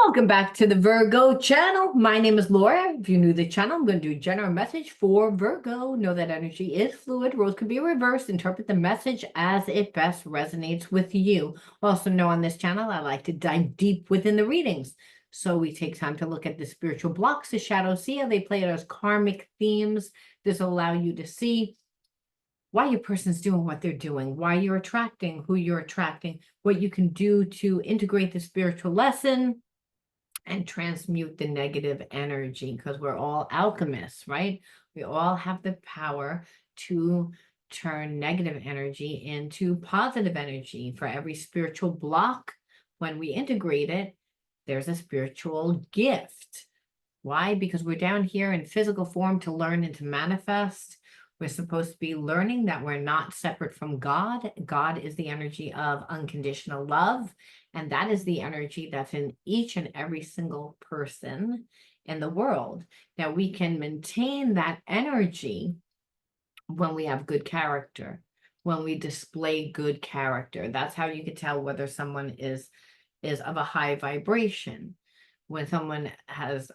Welcome back to the Virgo channel. My name is Laura. If you're new to the channel, I'm going to do a general message for Virgo. Know that energy is fluid. Roles can be reversed. Interpret the message as it best resonates with you. Also know on this channel, I like to dive deep within the readings. So we take time to look at the spiritual blocks, the shadows, see how they play out as karmic themes. This will allow you to see why your person's doing what they're doing, why you're attracting who you're attracting, what you can do to integrate the spiritual lesson and transmute the negative energy, because we're all alchemists, right? We all have the power to turn negative energy into positive energy. For every spiritual block, when we integrate it, there's a spiritual gift. Why? Because we're down here in physical form to learn and to manifest. We're supposed to be learning that we're not separate from God. God is the energy of unconditional love. And that is the energy that's in each and every single person in the world. Now, we can maintain that energy when we have good character, when we display good character. That's how you can tell whether someone is of a high vibration. When someone has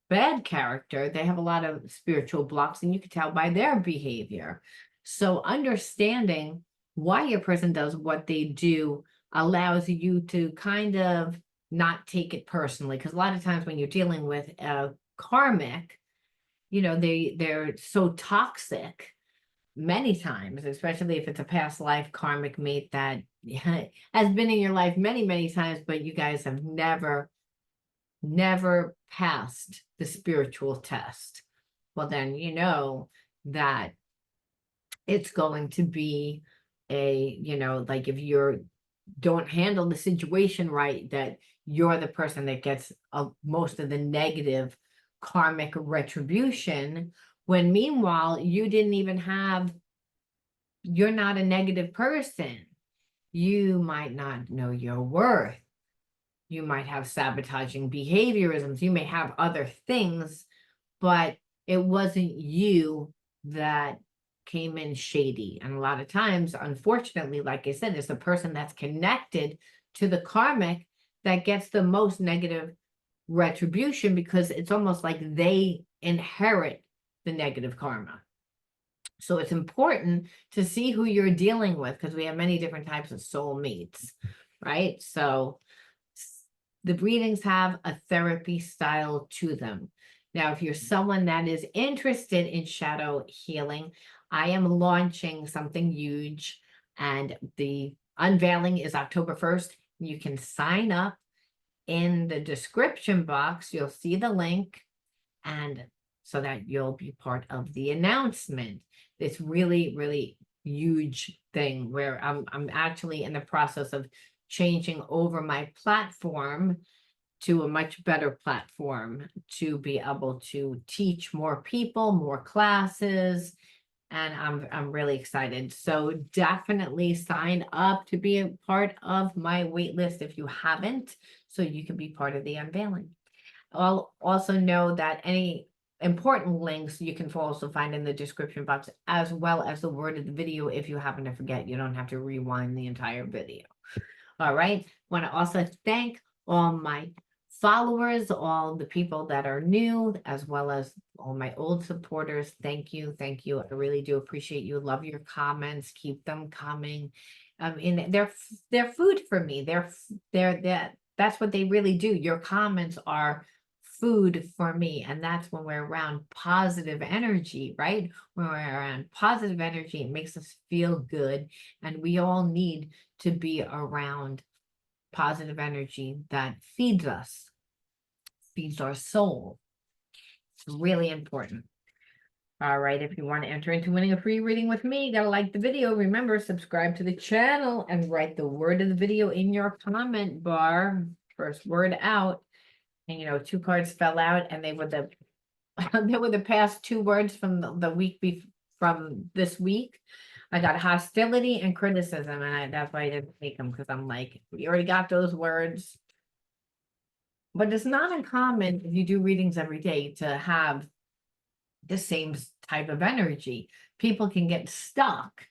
bad character, they have a lot of spiritual blocks, and you can tell by their behavior. So understanding why a person does what they do allows you to kind of not take it personally, because a lot of times when you're dealing with a karmic, they're so toxic many times, especially if it's a past life karmic mate that has been in your life many times, but you guys have never passed the spiritual test. Well, then you know that it's going to be like if you're don't handle the situation right, that you're the person that gets most of the negative karmic retribution, when meanwhile you're not a negative person. You might not know your worth. You might have sabotaging behaviorisms. You may have other things, but it wasn't you that came in shady. And a lot of times, unfortunately, like I said, it's the person that's connected to the karmic that gets the most negative retribution, because it's almost like they inherit the negative karma. So it's important to see who you're dealing with, because we have many different types of soulmates, right? So the readings have a therapy style to them. Now, if you're someone that is interested in shadow healing, I am launching something huge, and the unveiling is October 1st. You can sign up in the description box. You'll see the link, and so that you'll be part of the announcement. This really huge thing where I'm actually in the process of changing over my platform to a much better platform to be able to teach more people, more classes, and I'm really excited. So definitely sign up to be a part of my wait list if you haven't, so you can be part of the unveiling. I'll also know that any important links you can also find in the description box, as well as the word of the video. If you happen to forget, you don't have to rewind the entire video. All right. Want to also thank all my followers, all the people that are new, as well as all my old supporters. Thank you. Thank you. I really do appreciate you. Love your comments. Keep them coming. And they're food for me. That's what they really do. Your comments are food for me. And that's when we're around positive energy, right? When we're around positive energy, it makes us feel good. And we all need to be around positive energy that feeds us, feeds our soul. It's really important. All right, if you want to enter into winning a free reading with me, you gotta like the video. Remember, subscribe to the channel and write the word of the video in your comment bar. First word out. And 2 cards fell out, and they were the past 2 words from the week from this week. I got hostility and criticism, and that's why I didn't take them, because I'm like, we already got those words. But it's not uncommon, if you do readings every day, to have the same type of energy. People can get stuck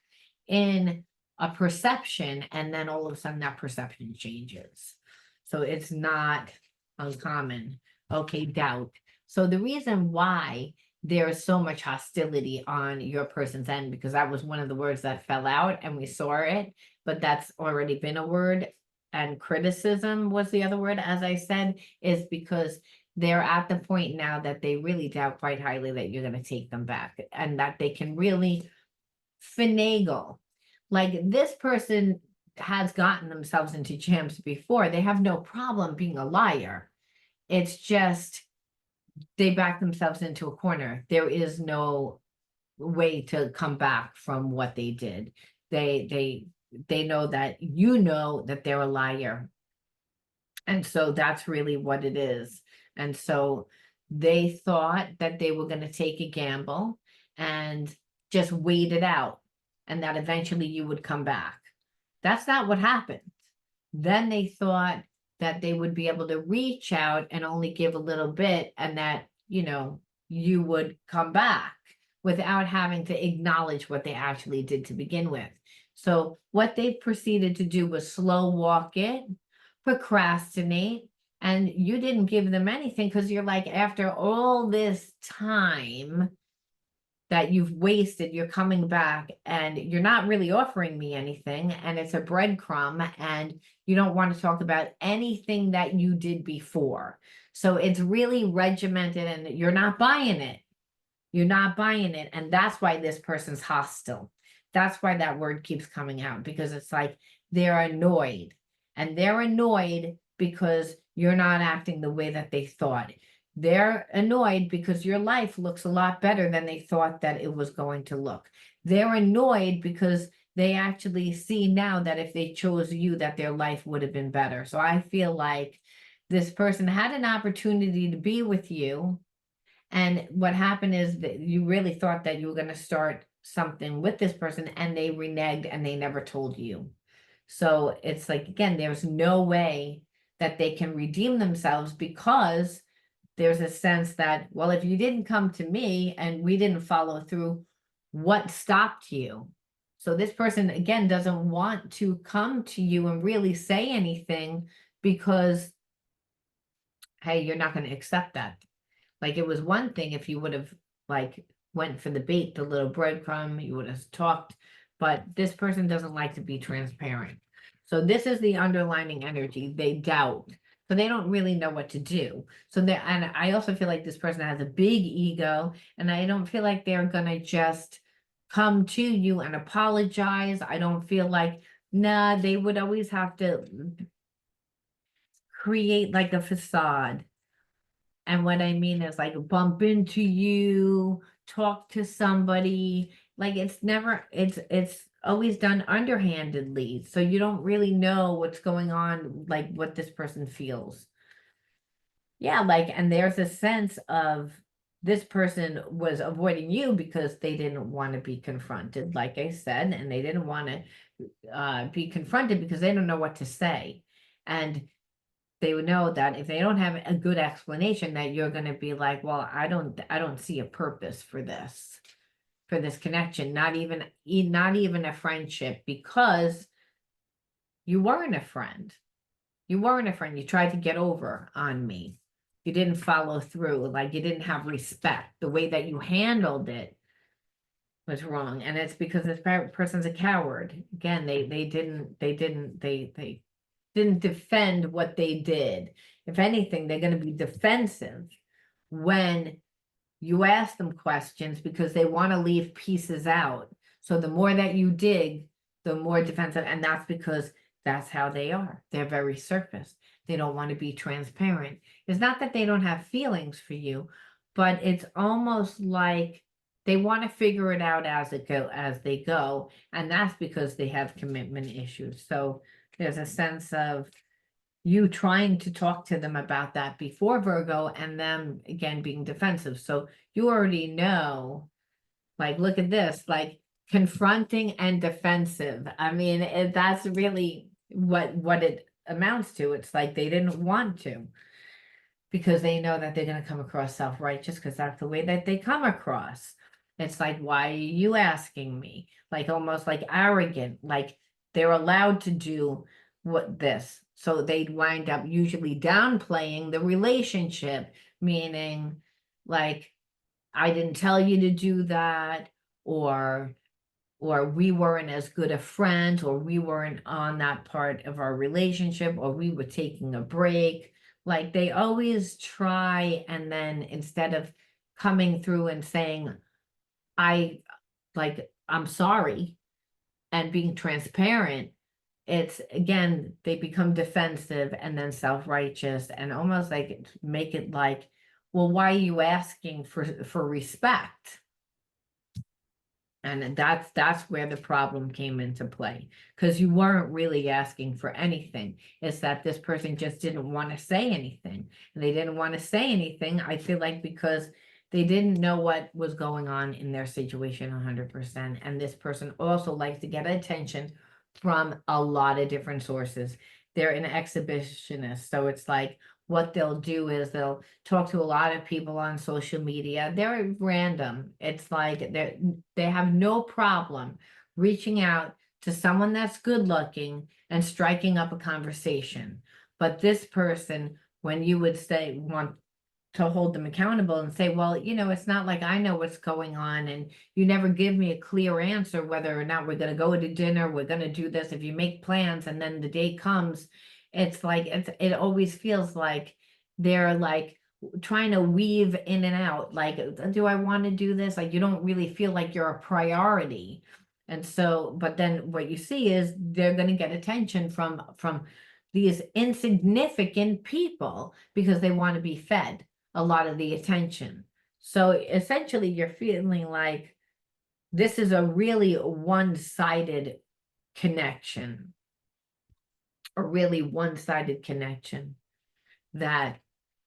in a perception, and then all of a sudden that perception changes. So it's not uncommon. Okay, doubt. So the reason why there is so much hostility on your person's end, because that was one of the words that fell out and we saw it, but that's already been a word. And criticism was the other word, as I said, is because they're at the point now that they really doubt quite highly that you're going to take them back, and that they can really finagle. Like, this person has gotten themselves into jams before. They have no problem being a liar. It's just they back themselves into a corner. There is no way to come back from what they did. They know that you know that they're a liar. And so that's really what it is. And so they thought that they were going to take a gamble and just wait it out, and that eventually you would come back. That's not what happened. Then they thought that they would be able to reach out and only give a little bit, and that, you would come back without having to acknowledge what they actually did to begin with. So what they proceeded to do was slow walk it, procrastinate, and you didn't give them anything because you're like, after all this time that you've wasted, you're coming back and you're not really offering me anything, and it's a breadcrumb, and you don't want to talk about anything that you did before. So it's really regimented and you're not buying it. You're not buying it. And that's why this person's hostile. That's why that word keeps coming out, because it's like they're annoyed. And they're annoyed because you're not acting the way that they thought. They're annoyed because your life looks a lot better than they thought that it was going to look. They're annoyed because they actually see now that if they chose you, that their life would have been better. So I feel like this person had an opportunity to be with you. And what happened is that you really thought that you were going to start something with this person, and they reneged and they never told you. So it's like, again, there's no way that they can redeem themselves, because there's a sense that, well, if you didn't come to me and we didn't follow through, what stopped you? So this person, again, doesn't want to come to you and really say anything, because, hey, you're not going to accept that. Like, it was one thing if you would have, like, went for the bait, the little breadcrumb, you would have talked, but this person doesn't like to be transparent. So this is the underlining energy. They doubt. So they don't really know what to do. So they, and I also feel like this person has a big ego, and I don't feel like they're gonna just come to you and apologize. I don't feel like, nah, they would always have to create like a facade. And what I mean is, like, bump into you, talk to somebody. Like, it's always done underhandedly. So you don't really know what's going on, like what this person feels. Yeah, like, and there's a sense of this person was avoiding you because they didn't want to be confronted, like I said, and they didn't want to be confronted because they don't know what to say. And they would know that if they don't have a good explanation, that you're going to be like, well, I don't see a purpose for this connection, not even a friendship, because you weren't a friend. You weren't a friend. You tried to get over on me. You didn't follow through. Like, you didn't have respect. The way that you handled it was wrong. And it's because this person's a coward. Again, they didn't defend what they did. If anything, they're going to be defensive when you ask them questions, because they want to leave pieces out. So the more that you dig, the more defensive. And that's because that's how they are. They're very surface. They don't want to be transparent. It's not that they don't have feelings for you, but it's almost like they want to figure it out as they go. And that's because they have commitment issues. So there's a sense of you trying to talk to them about that before Virgo, and them again being defensive. So you already know, like, look at this, like, confronting and defensive. I mean, that's really what it amounts to. It's like they didn't want to, because they know that they're going to come across self-righteous, because that's the way that they come across. It's like, why are you asking me? Like, almost like arrogant, like they're allowed to do this. So they'd wind up usually downplaying the relationship, meaning like, I didn't tell you to do that, or we weren't as good of friends, or we weren't on that part of our relationship, or we were taking a break. Like they always try, and then instead of coming through and saying, I I'm sorry, and being transparent, it's again, they become defensive and then self-righteous and almost like make it like, well, why are you asking for respect? And that's where the problem came into play, because you weren't really asking for anything. It's that this person just didn't want to say anything. And they didn't want to say anything, I feel like, because they didn't know what was going on in their situation 100%. And this person also likes to get attention from a lot of different sources. They're an exhibitionist. So it's like, what they'll do is they'll talk to a lot of people on social media. They're random. It's like they have no problem reaching out to someone that's good looking and striking up a conversation. But this person, when you would say want to hold them accountable and say, well, it's not like I know what's going on, and you never give me a clear answer whether or not we're going to go to dinner, we're going to do this. If you make plans and then the day comes, it's like it always feels like they're like trying to weave in and out, like, do I want to do this? Like, you don't really feel like you're a priority. And so, but then what you see is they're going to get attention from these insignificant people because they want to be fed a lot of the attention. So essentially you're feeling like this is a really one-sided connection, a really one-sided connection, that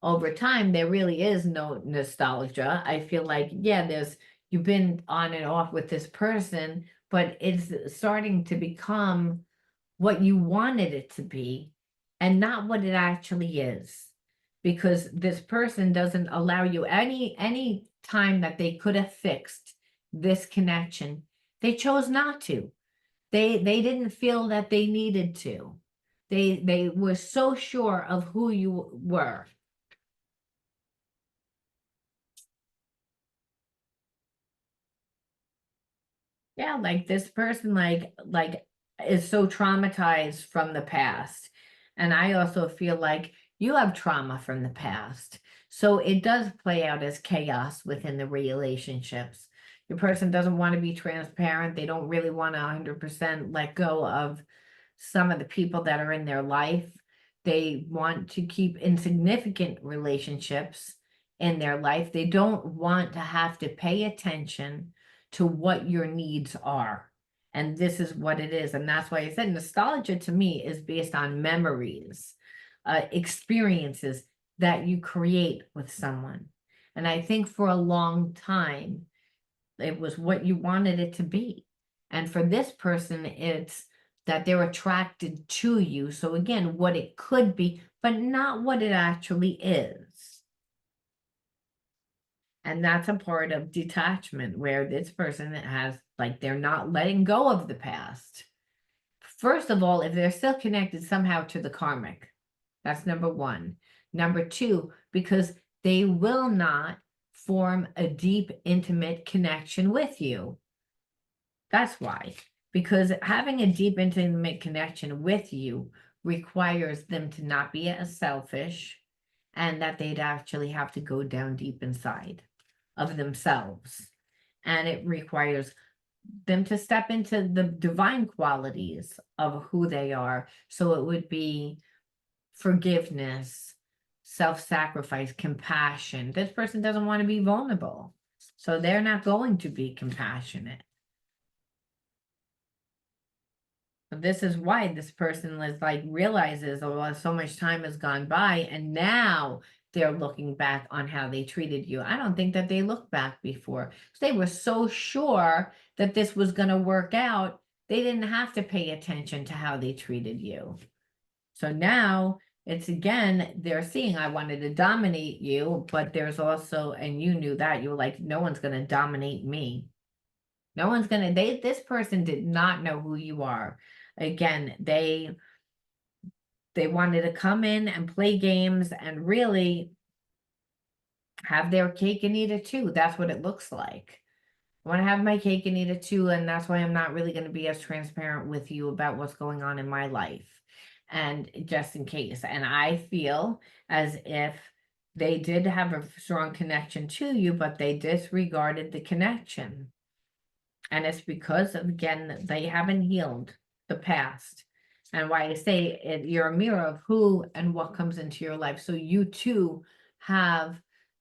over time there really is no nostalgia. I feel like, yeah, you've been on and off with this person, but it's starting to become what you wanted it to be and not what it actually is, because this person doesn't allow you any time that they could have fixed this connection. They chose not to. They didn't feel that they needed to. They were so sure of who you were. Yeah, like this person like is so traumatized from the past. And I also feel like you have trauma from the past. So it does play out as chaos within the relationships. Your person doesn't want to be transparent. They don't really want to 100% let go of some of the people that are in their life. They want to keep insignificant relationships in their life. They don't want to have to pay attention to what your needs are. And this is what it is. And that's why I said nostalgia to me is based on memories, experiences that you create with someone. And I think for a long time, it was what you wanted it to be. And for this person, it's that they're attracted to you. So again, what it could be, but not what it actually is. And that's a part of detachment, where this person has, like, they're not letting go of the past. First of all, if they're still connected somehow to the karmic, that's number one. Number two, because they will not form a deep, intimate connection with you. That's why. Because having a deep, intimate connection with you requires them to not be as selfish, and that they'd actually have to go down deep inside of themselves. And it requires them to step into the divine qualities of who they are. So it would be forgiveness, self-sacrifice, compassion. This person doesn't want to be vulnerable, so they're not going to be compassionate. This is why this person is like realizes, oh, well, so much time has gone by and now they're looking back on how they treated you. I don't think that they looked back before. They were so sure that this was going to work out. They didn't have to pay attention to how they treated you. So now it's, again, they're seeing, I wanted to dominate you, but there's also, and you knew that, you were like, no one's going to dominate me. No one's going to, this person did not know who you are. Again, they wanted to come in and play games and really have their cake and eat it too. That's what it looks like. I want to have my cake and eat it too, and that's why I'm not really going to be as transparent with you about what's going on in my life, and just in case. And I feel as if they did have a strong connection to you, but they disregarded the connection. And it's because, again, they haven't healed the past. And why I say it, you're a mirror of who and what comes into your life. So you too have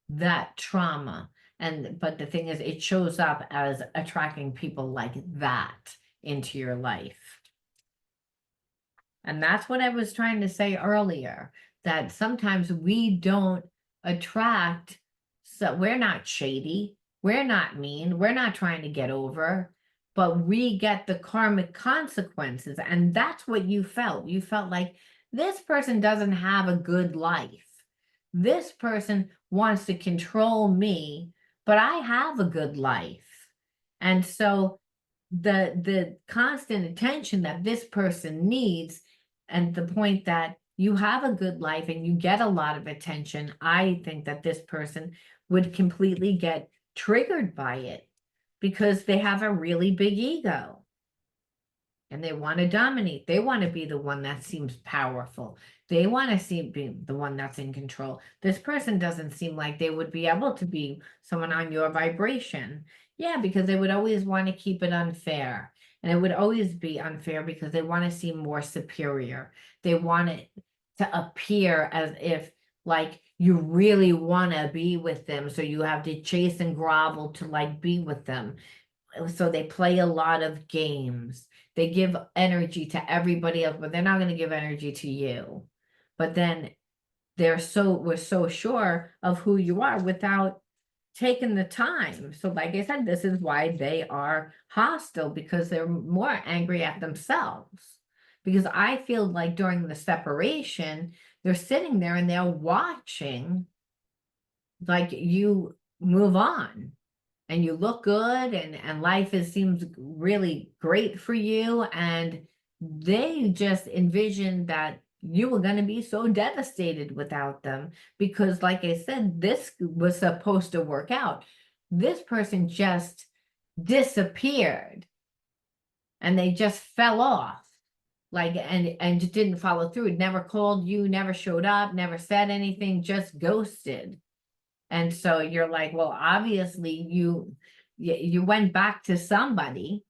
that trauma. But the thing is, it shows up as attracting people like that into your life. And that's what I was trying to say earlier, that sometimes we don't attract, so we're not shady, we're not mean, we're not trying to get over, but we get the karmic consequences. And that's what you felt. You felt like this person doesn't have a good life. This person wants to control me, but I have a good life. And so the constant attention that this person needs, and the point that you have a good life and you get a lot of attention, I think that this person would completely get triggered by it because they have a really big ego and they want to dominate. They want to be the one that seems powerful. They want to be the one that's in control. This person doesn't seem like they would be able to be someone on your vibration. Yeah, because they would always want to keep it unfair. And it would always be unfair because they want to seem more superior. They want it to appear as if like you really want to be with them. So you have to chase and grovel to like be with them. So they play a lot of games. They give energy to everybody else, but they're not going to give energy to you. But then we're so sure of who you are without taking the time. So like I said, this is why they are hostile, because they're more angry at themselves. Because I feel like during the separation, they're sitting there and they're watching like you move on and you look good, and life seems really great for you, and they just envisioned that you were going to be so devastated without them, because like I said, this was supposed to work out. This person just disappeared and they just fell off, like, and just didn't follow through, never called you, never showed up, never said anything, just ghosted. And so you're like, well, obviously you went back to somebody.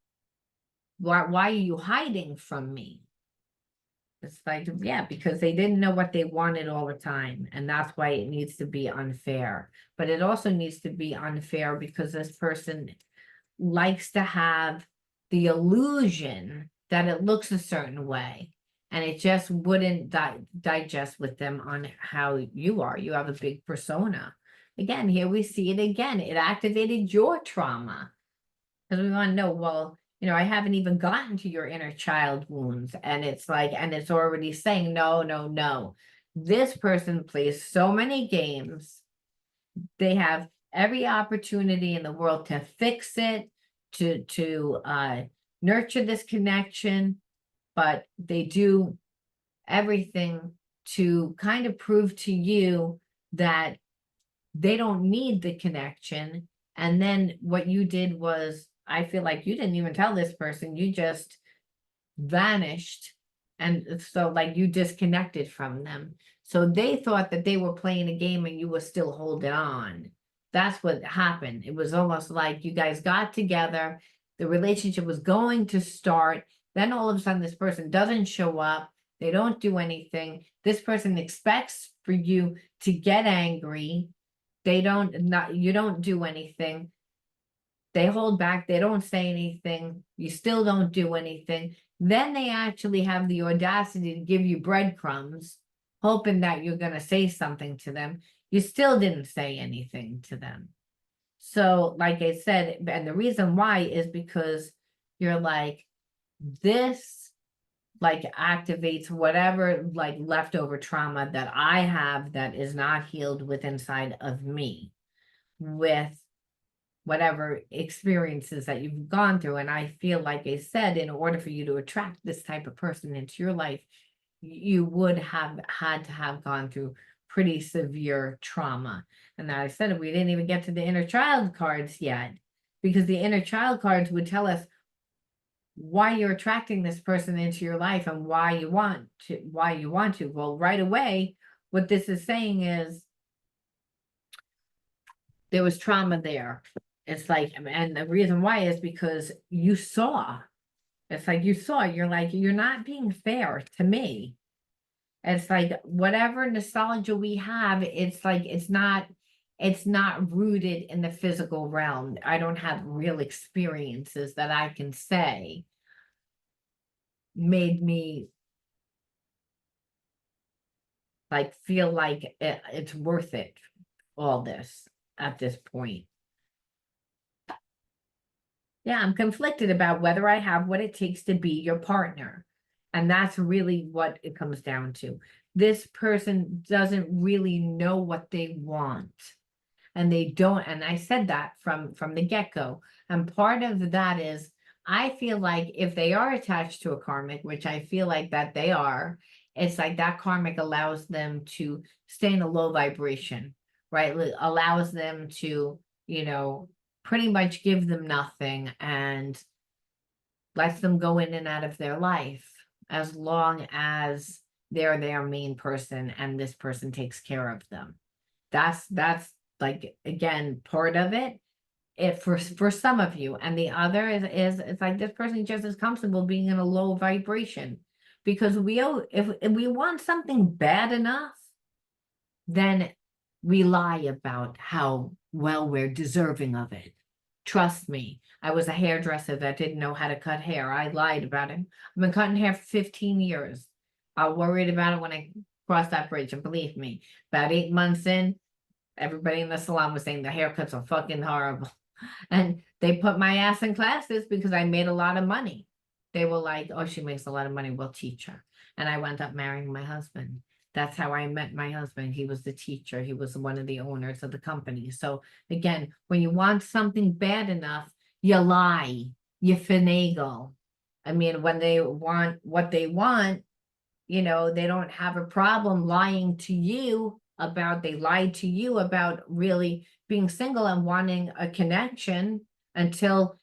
Why are you hiding from me? It's like, yeah, because they didn't know what they wanted all the time. And that's why it needs to be unfair. But it also needs to be unfair because this person likes to have the illusion that it looks a certain way. And it just wouldn't digest with them on how you are. You have a big persona. Again, here we see it again. It activated your trauma. Because we want to know, well, I haven't even gotten to your inner child wounds. And it's like, and it's already saying, no, no, no. This person plays so many games. They have every opportunity in the world to fix it, to nurture this connection, but they do everything to kind of prove to you that they don't need the connection. And then what you did was, I feel like you didn't even tell this person, you just vanished. And so like you disconnected from them. So they thought that they were playing a game and you were still holding on. That's what happened. It was almost like you guys got together, the relationship was going to start. Then all of a sudden, this person doesn't show up. They don't do anything. This person expects for you to get angry. You don't do anything. They hold back, they don't say anything, you still don't do anything. Then they actually have the audacity to give you breadcrumbs, hoping that you're going to say something to them. You still didn't say anything to them. So, like I said, and the reason why is because you're like, this like activates whatever like leftover trauma that I have that is not healed with inside of me, with whatever experiences that you've gone through. And I feel like I said, in order for you to attract this type of person into your life, you would have had to have gone through pretty severe trauma. And I said, we didn't even get to the inner child cards yet, because the inner child cards would tell us why you're attracting this person into your life and why you want to. Well, right away, what this is saying is there was trauma there. It's like, and the reason why is because you saw. It's like you're like, you're not being fair to me. It's like whatever nostalgia we have, it's like it's not rooted in the physical realm. I don't have real experiences that I can say made me like feel like it's worth it, all this at this point. Yeah, I'm conflicted about whether I have what it takes to be your partner. And that's really what it comes down to. This person doesn't really know what they want. And they don't, and I said that from the get-go. And part of that is I feel like if they are attached to a karmic, which I feel like that they are, it's like that karmic allows them to stay in a low vibration, right? Allows them to, pretty much give them nothing and lets them go in and out of their life as long as they're their main person and this person takes care of them. That's like, again, part of it. If for some of you, and the other is it's like this person just is comfortable being in a low vibration, because if we want something bad enough, then we lie about how well we're deserving of it. Trust me, I was a hairdresser that didn't know how to cut hair. I lied about it. I've been cutting hair for 15 years. I worried about it when I crossed that bridge, and believe me, about 8 months in, everybody in the salon was saying the haircuts are fucking horrible. And they put my ass in classes because I made a lot of money. They were like, oh, she makes a lot of money, we'll teach her. And I wound up marrying my husband. That's how I met my husband. He was the teacher. He was one of the owners of the company. So again, when you want something bad enough, you lie, you finagle. I mean, when they want what they want, they don't have a problem lying to you about, they lied to you about really being single and wanting a connection until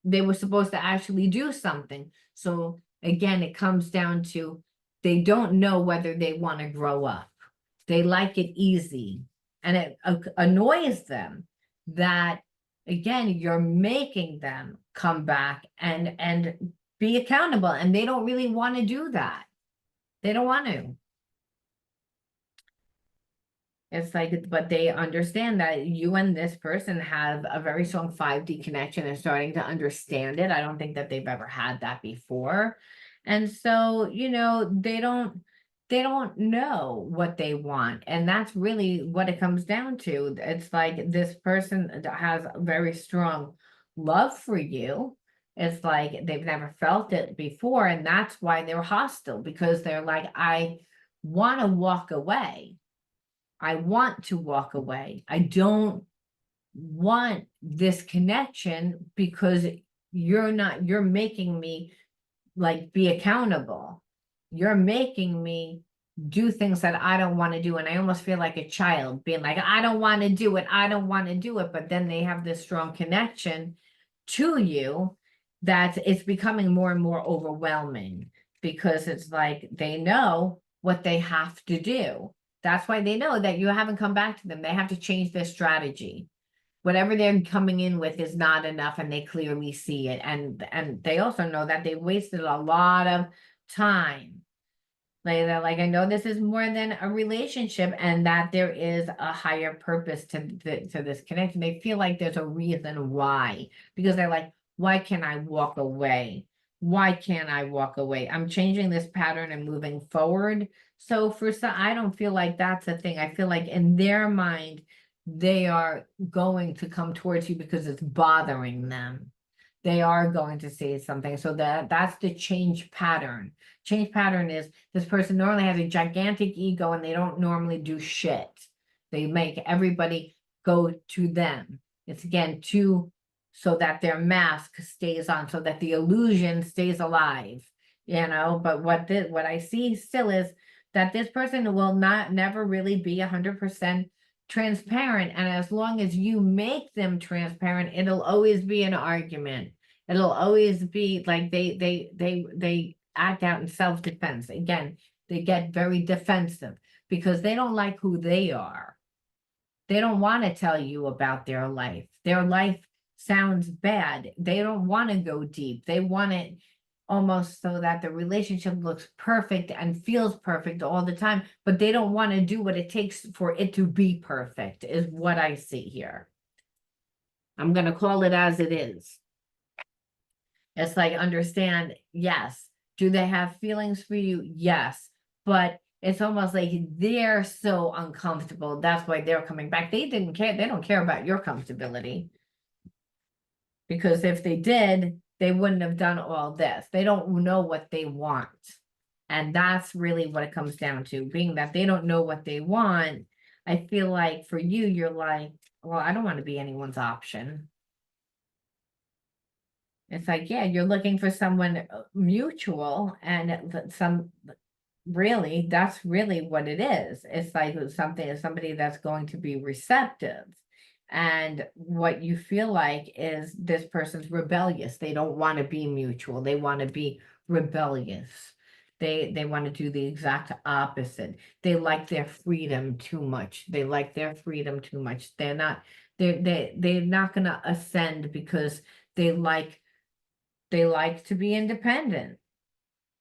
they were supposed to actually do something. So again, it comes down to they don't know whether they want to grow up. They like it easy, and it annoys them that, again, you're making them come back and be accountable, and they don't really want to do that. They don't want to. It's like, but they understand that you and this person have a very strong 5D connection and starting to understand it. I don't think that they've ever had that before. And so, they don't know what they want. And that's really what it comes down to. It's like this person has a very strong love for you. It's like they've never felt it before. And that's why they're hostile, because they're like, I want to walk away. I want to walk away. I don't want this connection because you're making me like be accountable. You're making me do things that I don't want to do. And I almost feel like a child being like, I don't want to do it. I don't want to do it. But then they have this strong connection to you that it's becoming more and more overwhelming, because it's like they know what they have to do. That's why they know that you haven't come back to them. They have to change their strategy. Whatever they're coming in with is not enough, and they clearly see it. And they also know that they wasted a lot of time. Like they're like, I know this is more than a relationship, and that there is a higher purpose to this connection. They feel like there's a reason why, because they're like, why can't I walk away? Why can't I walk away? I'm changing this pattern and moving forward. So for some, I don't feel like that's a thing. I feel like in their mind, they are going to come towards you because it's bothering them. They are going to say something. So that's the change pattern. Change pattern is this person normally has a gigantic ego and they don't normally do shit. They make everybody go to them. It's again so that their mask stays on, so that the illusion stays alive. but what I see still is that this person will never really be 100% transparent. And as long as you make them transparent, it'll always be an argument. It'll always be like they act out in self-defense. Again, they get very defensive because they don't like who they are. They don't want to tell you about their life. Their life sounds bad. They don't want to go deep. They want it almost so that the relationship looks perfect and feels perfect all the time, but they don't want to do what it takes for it to be perfect, is what I see here. I'm going to call it as it is. It's like, understand, yes. Do they have feelings for you? Yes. But it's almost like they're so uncomfortable. That's why they're coming back. They didn't care. They don't care about your comfortability. Because if they did, they wouldn't have done all this. They don't know what they want. And that's really what it comes down to. Being that they don't know what they want, I feel like for you, you're like, well, I don't want to be anyone's option. It's like, yeah, you're looking for someone mutual, and really, that's really what it is. It's like somebody that's going to be receptive. And what you feel like is this person's rebellious. They don't want to be mutual. They want to be rebellious. They want to do the exact opposite. They like their freedom too much. They like their freedom too much. They're not gonna ascend because they like to be independent.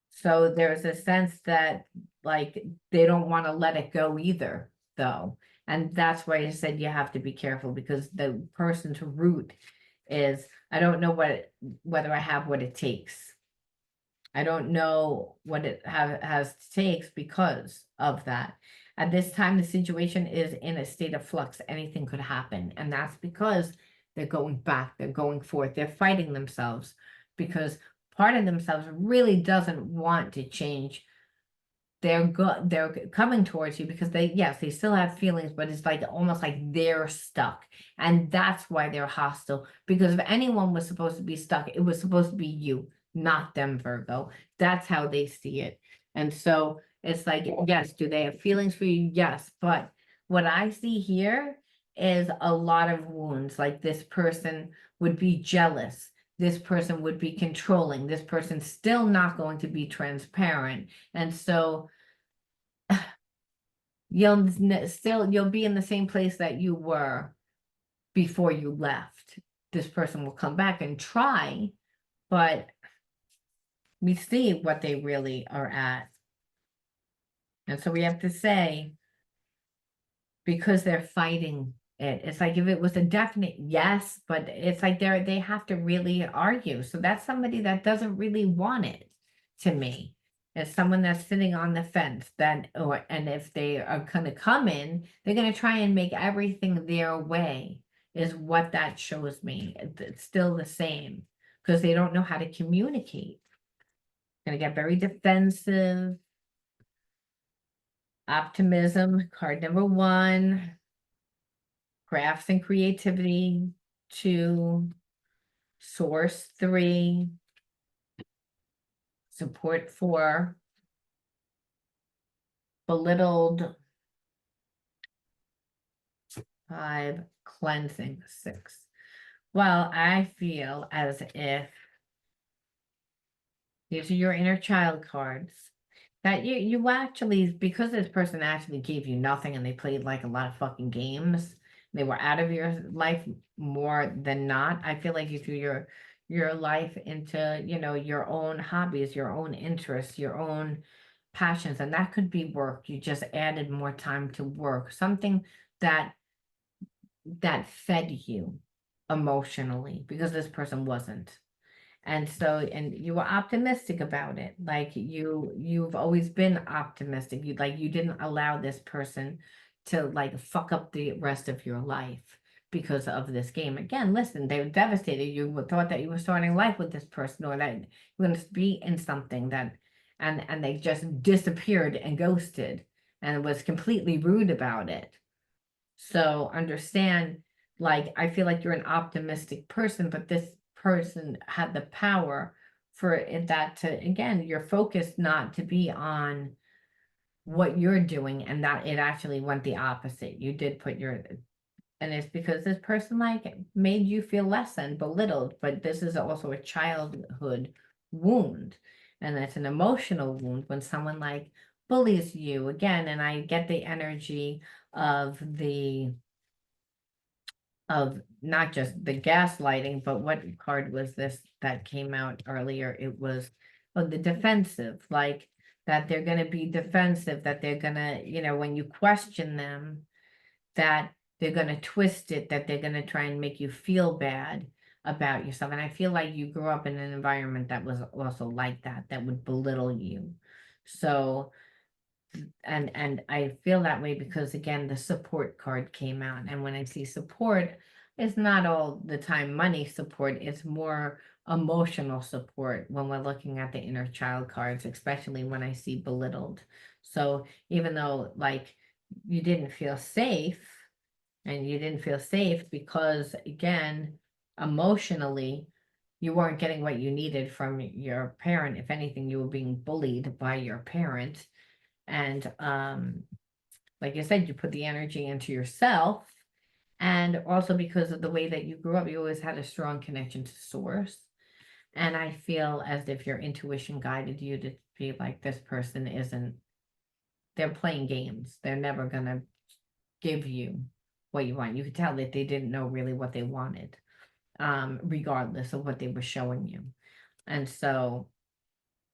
So there's a sense that like they don't want to let it go either, though. And that's why I said you have to be careful, because the person's root is, I don't know whether I have what it takes. I don't know what it has takes because of that. At this time, the situation is in a state of flux. Anything could happen. And that's because they're going back, they're going forth, they're fighting themselves, because part of themselves really doesn't want to change. They're coming towards you because yes, they still have feelings, but it's like almost like they're stuck. And that's why they're hostile. Because if anyone was supposed to be stuck, it was supposed to be you, not them, Virgo. That's how they see it. And so it's like, yes, do they have feelings for you? Yes. But what I see here is a lot of wounds. Like, this person would be jealous. This person would be controlling. This person's still not going to be transparent. And so you'll be in the same place that you were before you left. This person will come back and try, but we see what they really are at. And so we have to say, because they're fighting it, it's like if it was a definite yes, but it's like they have to really argue. So that's somebody that doesn't really want it, to me. It's someone that's sitting on the fence, and if they are gonna come in, they're gonna try and make everything their way, is what that shows me. It's still the same, because they don't know how to communicate. Gonna get very defensive. Optimism, card number 1. Crafts and creativity, 2. Source, 3. Support, 4. Belittled, 5. Cleansing, 6. Well, I feel as if these are your inner child cards. That you actually, because this person actually gave you nothing and they played like a lot of fucking games, they were out of your life more than not. I feel like you threw your life into, your own hobbies, your own interests, your own passions, and that could be work. You just added more time to work, something that fed you emotionally, because this person wasn't. And so, and you were optimistic about it. Like you've always been optimistic. You didn't allow this person to like fuck up the rest of your life because of this game. Again, listen, they were devastated. You thought that you were starting life with this person, or that you were going to be in something and they just disappeared and ghosted and was completely rude about it. So understand, like, I feel like you're an optimistic person, but this person had the power that to, again, your focus not to be on what you're doing, and that it actually went the opposite. You did put your, and it's because this person like made you feel less than, belittled, but this is also a childhood wound, and it's an emotional wound when someone like bullies you again. And I get the energy of the of not just the gaslighting, but what card was this that came out earlier? It was, oh, the defensive, like that they're going to be defensive, that they're going to, when you question them, that they're going to twist it, that they're going to try and make you feel bad about yourself. And I feel like you grew up in an environment that was also like that, that would belittle you. So, and I feel that way because again, the support card came out, and when I see support, it's not all the time money support, it's more emotional support when we're looking at the inner child cards, especially when I see belittled. So even though like you didn't feel safe, and you didn't feel safe because again, emotionally, you weren't getting what you needed from your parent. If anything, you were being bullied by your parent. And like I said, you put the energy into yourself. And also because of the way that you grew up, you always had a strong connection to source. And I feel as if your intuition guided you to be like, this person isn't, they're playing games. They're never gonna give you what you want. You could tell that they didn't know really what they wanted, regardless of what they were showing you. And so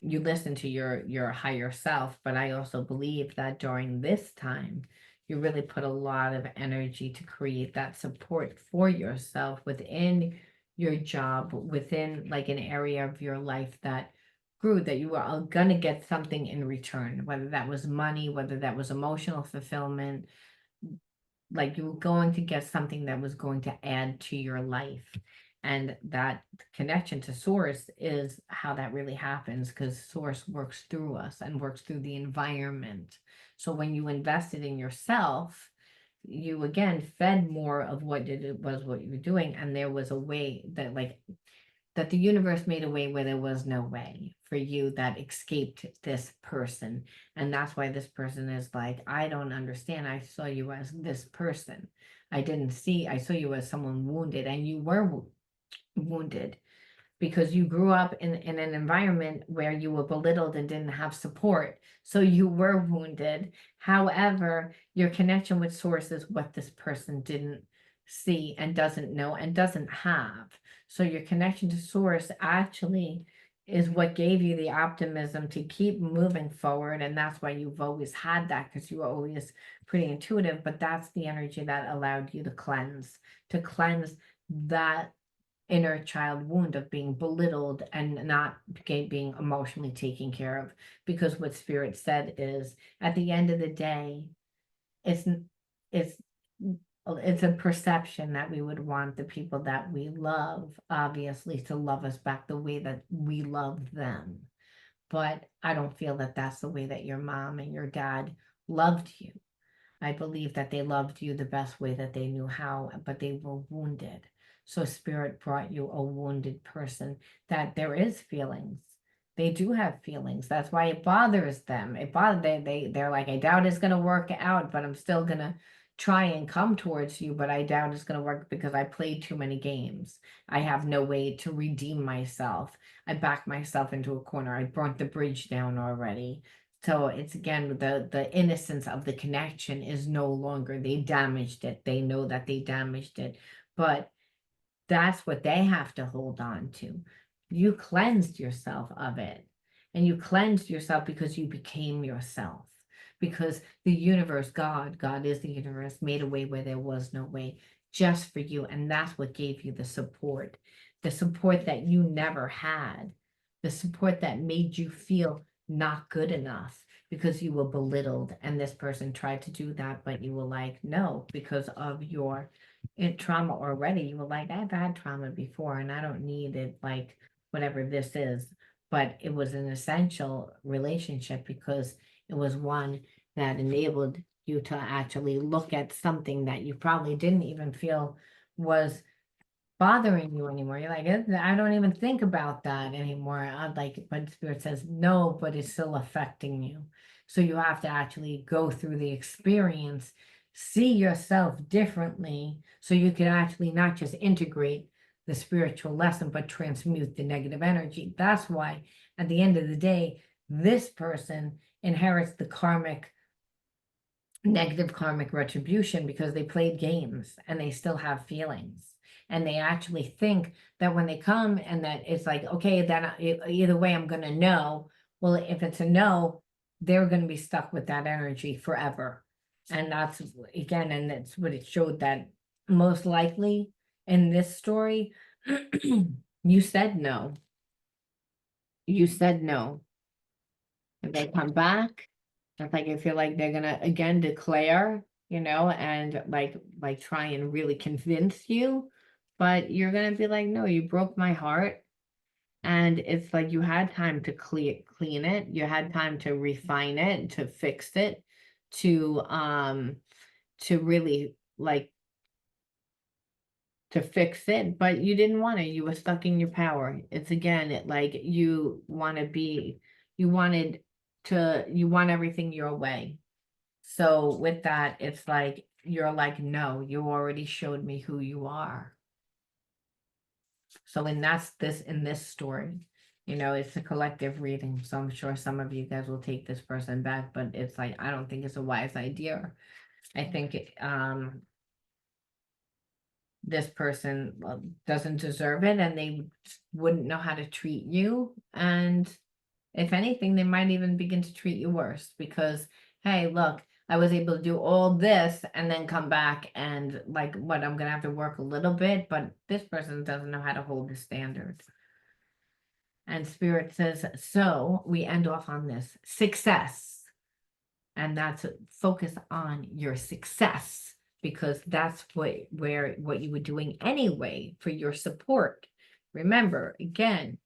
you listen to your higher self, but I also believe that during this time you really put a lot of energy to create that support for yourself within your job, within like an area of your life that grew, that you were gonna get something in return, whether that was money, whether that was emotional fulfillment, like you were going to get something that was going to add to your life. And that connection to source is how that really happens, because source works through us and works through the environment. So when you invested in yourself, you again fed more of what it was what you were doing, and there was a way that like that the universe made a way where there was no way for you that escaped this person. And that's why this person is like, I don't understand. I saw you as this person. I saw you as someone wounded, and you were wounded because you grew up in an environment where you were belittled and didn't have support. So you were wounded. However, your connection with source is what this person didn't see and doesn't know and doesn't have. So your connection to source actually is what gave you the optimism to keep moving forward. And that's why you've always had that, because you were always pretty intuitive. But that's the energy that allowed you to cleanse that inner child wound of being belittled and not being emotionally taken care of. Because what spirit said is, at the end of the day, it's it's it's a perception that we would want the people that we love, obviously, to love us back the way that we love them. But I don't feel that that's the way that your mom and your dad loved you. I believe that they loved you the best way that they knew how, but they were wounded. So spirit brought you a wounded person, that there is feelings. They do have feelings. That's why it bothers them. They're like, I doubt it's gonna work out, but I'm still gonna try and come towards you, but I doubt it's gonna work because I played too many games. I have no way to redeem myself. I backed myself into a corner. I burnt the bridge down already. So it's again, the innocence of the connection is no longer, they damaged it. They know that they damaged it, but that's what they have to hold on to. You cleansed yourself of it, and you cleansed yourself because you became yourself. Because the universe, God is the universe, made a way where there was no way, just for you. And that's what gave you the support that you never had, the support that made you feel not good enough because you were belittled. And this person tried to do that, but you were like, no, because of your trauma already. You were like, I've had trauma before and I don't need it, like whatever this is. But it was an essential relationship because it was one that enabled you to actually look at something that you probably didn't even feel was bothering you anymore. You're like, I don't even think about that anymore. I'd like, but Spirit says, no, but it's still affecting you. So you have to actually go through the experience, see yourself differently, so you can actually not just integrate the spiritual lesson, but transmute the negative energy. That's why at the end of the day, this person inherits the negative karmic retribution because they played games and they still have feelings. And they actually think that when they come and that it's like, okay, then either way, I'm going to know. Well, if it's a no, they're going to be stuck with that energy forever. And that's again, and that's what it showed, that most likely in this story, you said no. You said no. If they come back, it's like I feel like they're gonna again declare, and like try and really convince you, but you're gonna be like, no, you broke my heart. And it's like you had time to clean it, you had time to refine it, to fix it, to really like to fix it, but you didn't want to. You were stuck in your power. It's again, like you want everything your way. So with that, it's like you're like, no, you already showed me who you are. So in this story, it's a collective reading. So I'm sure some of you guys will take this person back, but it's like I don't think it's a wise idea. I think this person doesn't deserve it, and they wouldn't know how to treat you. And if anything, they might even begin to treat you worse because, hey, look, I was able to do all this and then come back and like what, I'm gonna have to work a little bit, but this person doesn't know how to hold the standard. And Spirit says, so we end off on this success. And that's focus on your success, because that's what you were doing anyway for your support. Remember, again,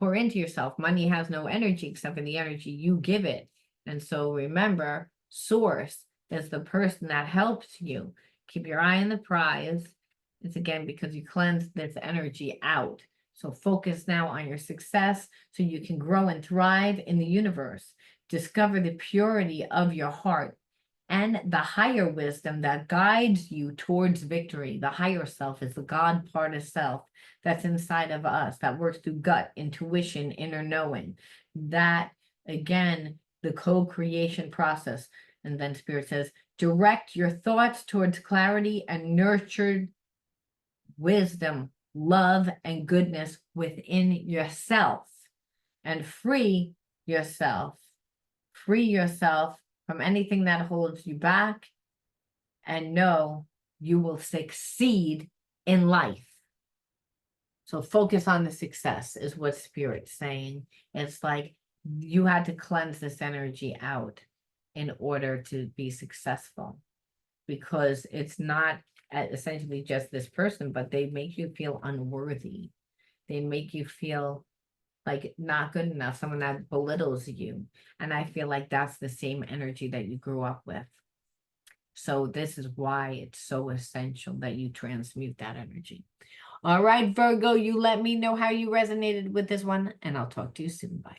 pour into yourself. Money has no energy except for the energy you give it. And so remember, source is the person that helps you. Keep your eye on the prize. It's again because you cleanse this energy out. So focus now on your success so you can grow and thrive in the universe. Discover the purity of your heart and the higher wisdom that guides you towards victory. The higher self is the God part of self that's inside of us, that works through gut, intuition, inner knowing. That, again, the co-creation process. And then Spirit says, direct your thoughts towards clarity and nurtured wisdom, love, and goodness within yourself, and free yourself. Free yourself from anything that holds you back, and know you will succeed in life. So focus on the success is what Spirit's saying. It's like you had to cleanse this energy out in order to be successful, because it's not essentially just this person, but they make you feel unworthy. They make you feel like not good enough, someone that belittles you. And I feel like that's the same energy that you grew up with. So this is why it's so essential that you transmute that energy. All right, Virgo, you let me know how you resonated with this one, and I'll talk to you soon. Bye.